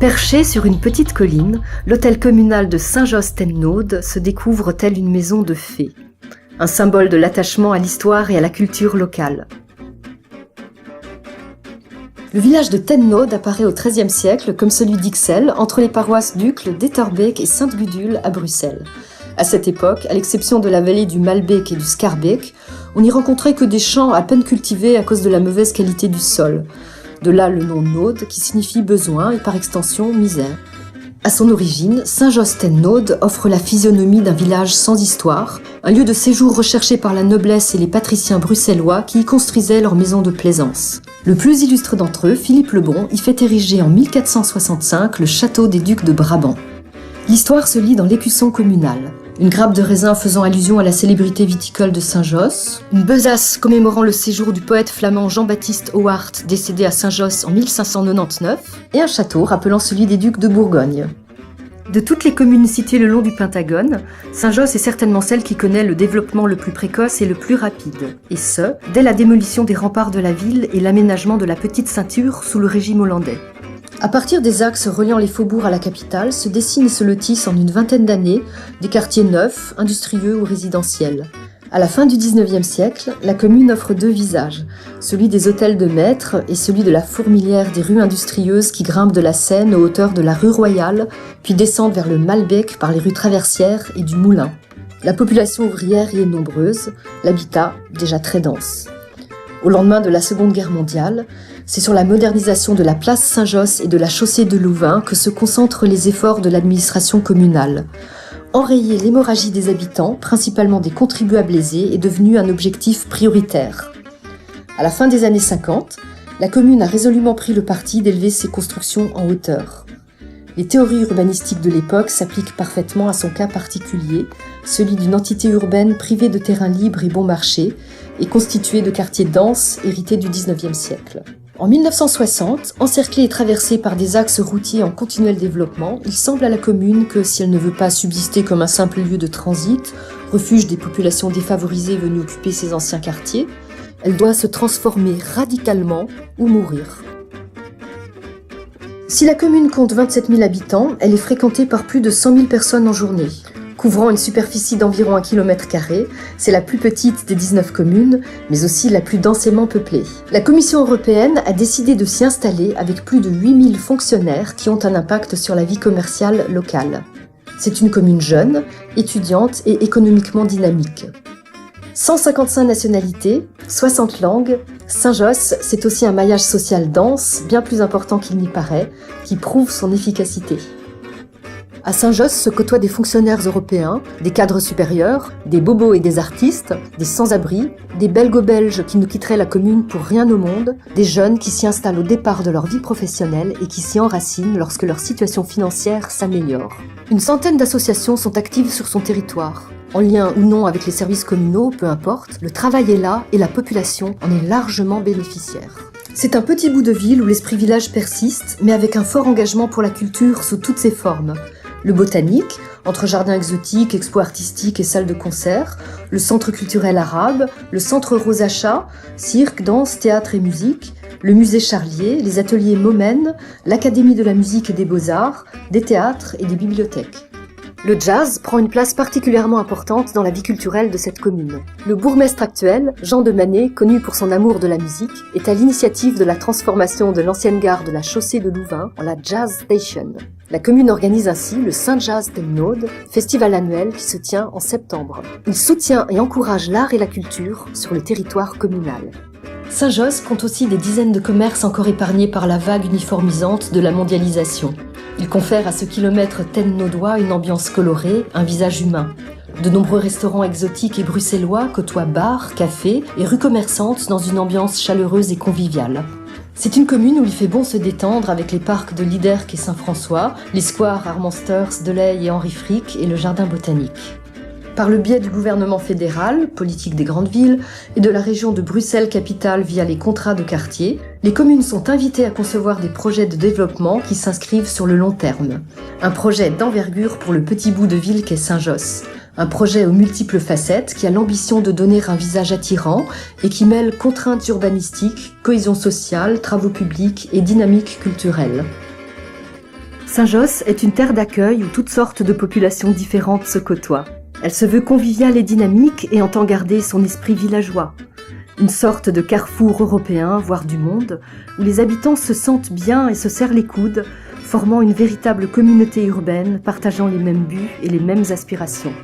Perché sur une petite colline, l'hôtel communal de Saint-Josse-ten-Noode se découvre tel une maison de fées. Un symbole de l'attachement à l'histoire et à la culture locale. Le village de Ten-Noode apparaît au XIIIe siècle comme celui d'Ixelles, entre les paroisses d'Uccle, d'Etterbeek et Sainte-Gudule à Bruxelles. À cette époque, à l'exception de la vallée du Malbeek et du Schaerbeek, on n'y rencontrait que des champs à peine cultivés à cause de la mauvaise qualité du sol. De là le nom Noode qui signifie besoin et par extension misère. À son origine, Saint-Josse-ten-Noode offre la physionomie d'un village sans histoire, un lieu de séjour recherché par la noblesse et les patriciens bruxellois qui y construisaient leurs maisons de plaisance. Le plus illustre d'entre eux, Philippe le Bon, y fait ériger en 1465 le château des ducs de Brabant. L'histoire se lit dans l'écusson communal. Une grappe de raisin faisant allusion à la célébrité viticole de Saint-Josse, une besace commémorant le séjour du poète flamand Jean-Baptiste Houart, décédé à Saint-Josse en 1599, et un château rappelant celui des ducs de Bourgogne. De toutes les communes situées le long du Pentagone, Saint-Josse est certainement celle qui connaît le développement le plus précoce et le plus rapide, et ce, dès la démolition des remparts de la ville et l'aménagement de la petite ceinture sous le régime hollandais. À partir des axes reliant les faubourgs à la capitale, se dessinent et se lotissent en une vingtaine d'années des quartiers neufs, industrieux ou résidentiels. À la fin du XIXe siècle, la commune offre deux visages, celui des hôtels de maître et celui de la fourmilière des rues industrieuses qui grimpent de la Seine aux hauteurs de la rue Royale, puis descendent vers le Malbeek par les rues Traversières et du Moulin. La population ouvrière y est nombreuse, l'habitat déjà très dense. Au lendemain de la Seconde Guerre mondiale, c'est sur la modernisation de la place Saint-Josse et de la chaussée de Louvain que se concentrent les efforts de l'administration communale. Enrayer l'hémorragie des habitants, principalement des contribuables aisés, est devenu un objectif prioritaire. À la fin des années 50, la commune a résolument pris le parti d'élever ses constructions en hauteur. Les théories urbanistiques de l'époque s'appliquent parfaitement à son cas particulier, celui d'une entité urbaine privée de terrains libres et bon marché, et constituée de quartiers denses hérités du XIXe siècle. En 1960, encerclée et traversée par des axes routiers en continuel développement, il semble à la commune que, si elle ne veut pas subsister comme un simple lieu de transit, refuge des populations défavorisées venues occuper ces anciens quartiers, elle doit se transformer radicalement ou mourir. Si la commune compte 27 000 habitants, elle est fréquentée par plus de 100 000 personnes en journée. Couvrant une superficie d'environ 1 km², c'est la plus petite des 19 communes, mais aussi la plus densément peuplée. La Commission européenne a décidé de s'y installer avec plus de 8000 fonctionnaires qui ont un impact sur la vie commerciale locale. C'est une commune jeune, étudiante et économiquement dynamique. 155 nationalités, 60 langues, Saint-Josse, c'est aussi un maillage social dense, bien plus important qu'il n'y paraît, qui prouve son efficacité. À Saint-Josse se côtoient des fonctionnaires européens, des cadres supérieurs, des bobos et des artistes, des sans-abri, des belgo-belges qui ne quitteraient la commune pour rien au monde, des jeunes qui s'y installent au départ de leur vie professionnelle et qui s'y enracinent lorsque leur situation financière s'améliore. Une centaine d'associations sont actives sur son territoire. En lien ou non avec les services communaux, peu importe, le travail est là et la population en est largement bénéficiaire. C'est un petit bout de ville où l'esprit village persiste, mais avec un fort engagement pour la culture sous toutes ses formes. Le botanique, entre jardins exotiques, expos artistiques et salles de concert, le centre culturel arabe, le centre Rosacha, cirque, danse, théâtre et musique, le musée Charlier, les ateliers Momen, l'académie de la musique et des beaux-arts, des théâtres et des bibliothèques. Le jazz prend une place particulièrement importante dans la vie culturelle de cette commune. Le bourgmestre actuel, Jean de Manet, connu pour son amour de la musique, est à l'initiative de la transformation de l'ancienne gare de la chaussée de Louvain en la Jazz Station. La commune organise ainsi le Saint-Josse-ten-Noode, festival annuel qui se tient en septembre. Il soutient et encourage l'art et la culture sur le territoire communal. Saint-Josse compte aussi des dizaines de commerces encore épargnés par la vague uniformisante de la mondialisation. Il confère à ce kilomètre ten-noodois une ambiance colorée, un visage humain. De nombreux restaurants exotiques et bruxellois côtoient bars, cafés et rues commerçantes dans une ambiance chaleureuse et conviviale. C'est une commune où il fait bon se détendre avec les parcs de Liderc et Saint-François, les squares Armand Steurs, Delay et Henri Frick et le jardin botanique. Par le biais du gouvernement fédéral, politique des grandes villes, et de la région de Bruxelles-Capitale via les contrats de quartier, les communes sont invitées à concevoir des projets de développement qui s'inscrivent sur le long terme. Un projet d'envergure pour le petit bout de ville qu'est Saint-Josse. Un projet aux multiples facettes qui a l'ambition de donner un visage attirant et qui mêle contraintes urbanistiques, cohésion sociale, travaux publics et dynamique culturelle. Saint-Josse est une terre d'accueil où toutes sortes de populations différentes se côtoient. Elle se veut conviviale et dynamique et entend garder son esprit villageois. Une sorte de carrefour européen, voire du monde, où les habitants se sentent bien et se serrent les coudes, formant une véritable communauté urbaine partageant les mêmes buts et les mêmes aspirations.